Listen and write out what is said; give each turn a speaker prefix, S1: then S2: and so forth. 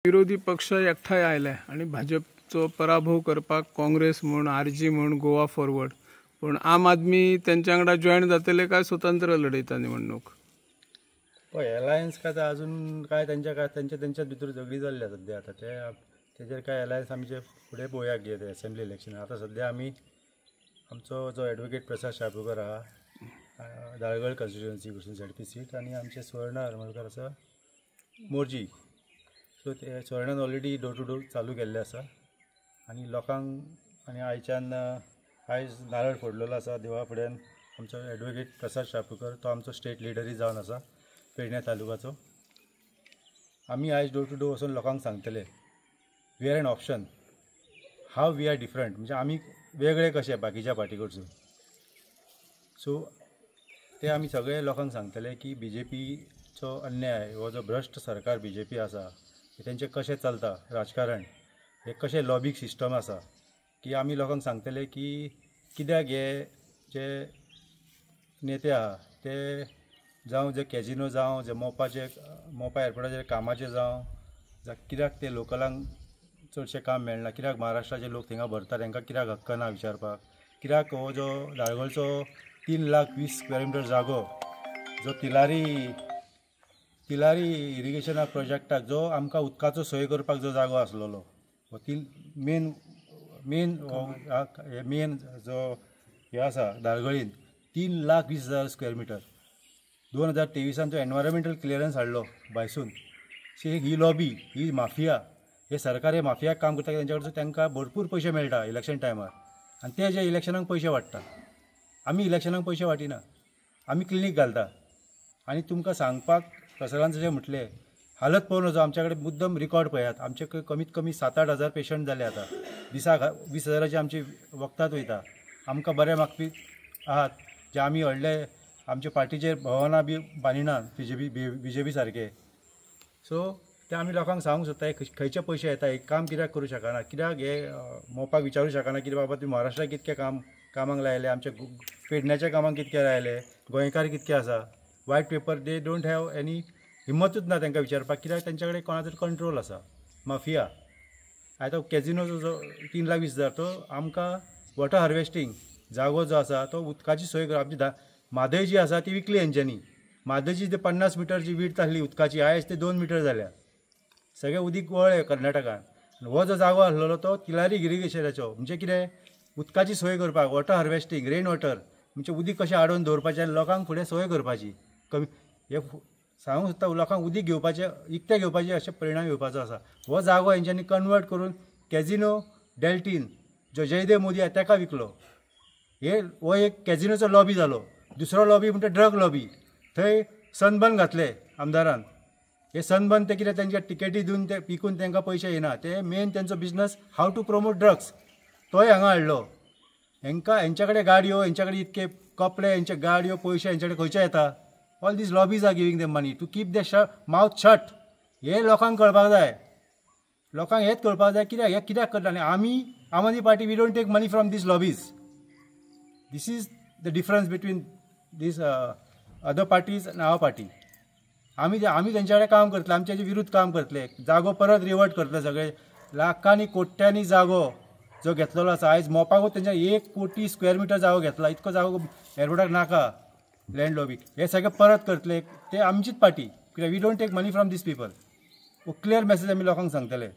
S1: विरोधी पक्ष एकठांय आयले आणि भाजपचो पराभव करपाक काँग्रेस म्हण आरजी म्हण गोवा फॉरवर्ड पण आम आदमी त्यांच्या वांगडा जॉईन जातले काय स्वतंत्र लढयता निवडणूक
S2: पळय एलायन्स काय अजून काय त्यांच्या भितर झगडी जाल्ल्या सध्या आता तेजेर काय एलायन्स आमचे फुडें पळोवयाक घे असेंब्ली इलेक्शन आता सध्या आमी आमचो जो एडवोकेट प्रसाद शाळपूकर आहा दाळगळ कॉन्स्टिट्युएन्सी कडसून ZP सीट आनी आमचे स्वर्ण हरमळकर आसा मोर्जी सो ते स्वर्णान ऑलरेडी डोर टू डोर चालू केल्ले आसा आनी लोकांक आनी आयज नारळ फोडलेलो आसा देवा फुड्यान आमचो एडवोकेट प्रसाद शाळपूकर तो आमचो स्टेट लिडरी जावन आसा पेडण्या तालुकाचो आमी आयज डोर टू डोर वचून लोकांक सांगतले we are an option how we are different म्हणजे आमी वेगळे कशे बाकीच्या पार्टी कडसून सो ते आमी सगळे लोकांक सांगतले की BJPचो अन्याय हो जो भ्रश्ट सरकार BJP आसा तेंचे कशें चलता राजकारण हे कशें लॉबीक सिस्टम आसा की आमी लोकांक सांगतले की कित्याक हे जे नेते आहा ते जावं जे कॅजिनो जावं जे मोपा एअरपोर्टाचेर कामाचे जावं कित्याक ते लोकलांक चडशें काम मेळना कित्याक महाराष्ट्राचे लोक थिंगा भरता तांकां कित्याक हक्क ना विचारपाक कित्याक हो जो दाळगळचो 3,20,000 स्क्वेअर मिटर जागो जो तिलारी इरिगेशना प्रोजेक्टाक जो आमकां उदकाचो सोय करपाक जो जागो आसलेलो हो मेन जो हे आसा दाळगळीन 3,20,000 स्क्वेअर मिटर 2023 जो एनवायरमेंटल क्लियरन्स हाडलो भायसून ही लॉबी ही माफिया हे सरकार हे माफियाक काम करता तेंच्या कडसून तांकां भरपूर पयशे मेळटा इलेक्शन टायमार आनी ते जे इलेक्शनाक पयशे वाडटा आमी इलेक्शनाक पयशे वाटिना आमी क्लिनीक घालता आनी तुमकां सांगपाक प्रसादांचें जें म्हटलें हालत पळोवन वचो आमचे कडेन मुद्दम रिकॉर्ड पळयात आमचे कमीत कमी 7-8 हजार पेशंट जाले आतां दिसाक 20,000ची आमची वखदांच वयता आमकां बरे मागपी आहात जे आमी व्हडले आमचे पार्टीचेर भवनां बी बांदिना BJP सारके सो ते आमी लोकांक सांगूंक सोदता खंयचे पयशे येता एक काम कित्याक करूं शकना कित्याक हे मोपाक विचारूं शकना कितें बाबा तुम्ही महाराष्ट्राक कितके कामाक लायले आमच्या पेडण्याच्या कामाक कितके लायले गोंयकार कितके आसा white paper they don't have any हिम्मतूच ना तांकां विचारपाक कित्याक तेंच्या कडेन कोणाचो कंट्रोल आसा माफिया आतां कॅजिनो जो 3,20,000 तो आमकां वॉटर हार्वेस्टींग जागो जो आसा तो उदकाची सोय करप आमची म्हादय जी आसा ती विकली हेंच्यांनी म्हादयची ते 50 मिटरची वीट आसली उदकाची आयज ते 2 मिटर जाल्या सगळें उदीक वळ्ळें कर्नाटकान हो जो जागो आसलेलो तो तिलारी इरिगेशनाचो म्हणजे कितें उदकाची सोय करपाक वॉटर हार्वेस्टींग रेन वॉटर म्हणजे उदीक कशें आडोवन दवरपाचें आनी लोकांक फुडें सोय करपाची कमी हे सांगूंक सोदता लोकांक उदीक घेवपाचें इकतें घेवपाचें अशें परिणाम येवपाचो आसा हो जागो हेंच्यांनी कन्वर्ट करून कॅजिनो डेल्टीन जो जयदेव मोदी आहा ताका विकलो हो एक कॅजिनोचो लॉबी जालो दुसरो लॉबी म्हणजे ड्रग लॉबी थंय सनबर्न घातले आमदारान हे सनबर्न ते कितें तेंच्या टिकेटी दिवन ते विकून तांकां पयशे येना ते मेन तेंचो business how to promote drugs तोय हांगा हाडलो हेंच्या कडेन गाडयो हेंच्या कडेन इतके कपडे हेंचे गाडयो पयशे हेंच्या कडेन खंयचे येता all these lobbies are giving them money to keep the mouth shut हे लोकांक कळपाक जाय लोकांक हेच कळपाक जाय कित्याक हे कित्याक करता आनी आमी Aam Aadmi Party we don't take money from these lobbies this is the difference between these other parties आनी आवर पार्टी आमी तेंच्या कडेन काम करतले आमच्या विरुद्ध काम करतले जागो परत रिवर्ट करतले सगळे लाखांनी कोट्यांनी जागो जो घेतलेलो आसा आयज मोपाकूच तेंच्या 1 कोटी स्क्वेअर मिटर जागो घेतला इतको जागो एअरपोर्टाक नाका लँड लॉबीक हे सगळे परत करतले ते आमचीच पार्टी कित्याक we don't take money from these people clear message आमी लोकांक सांगतले.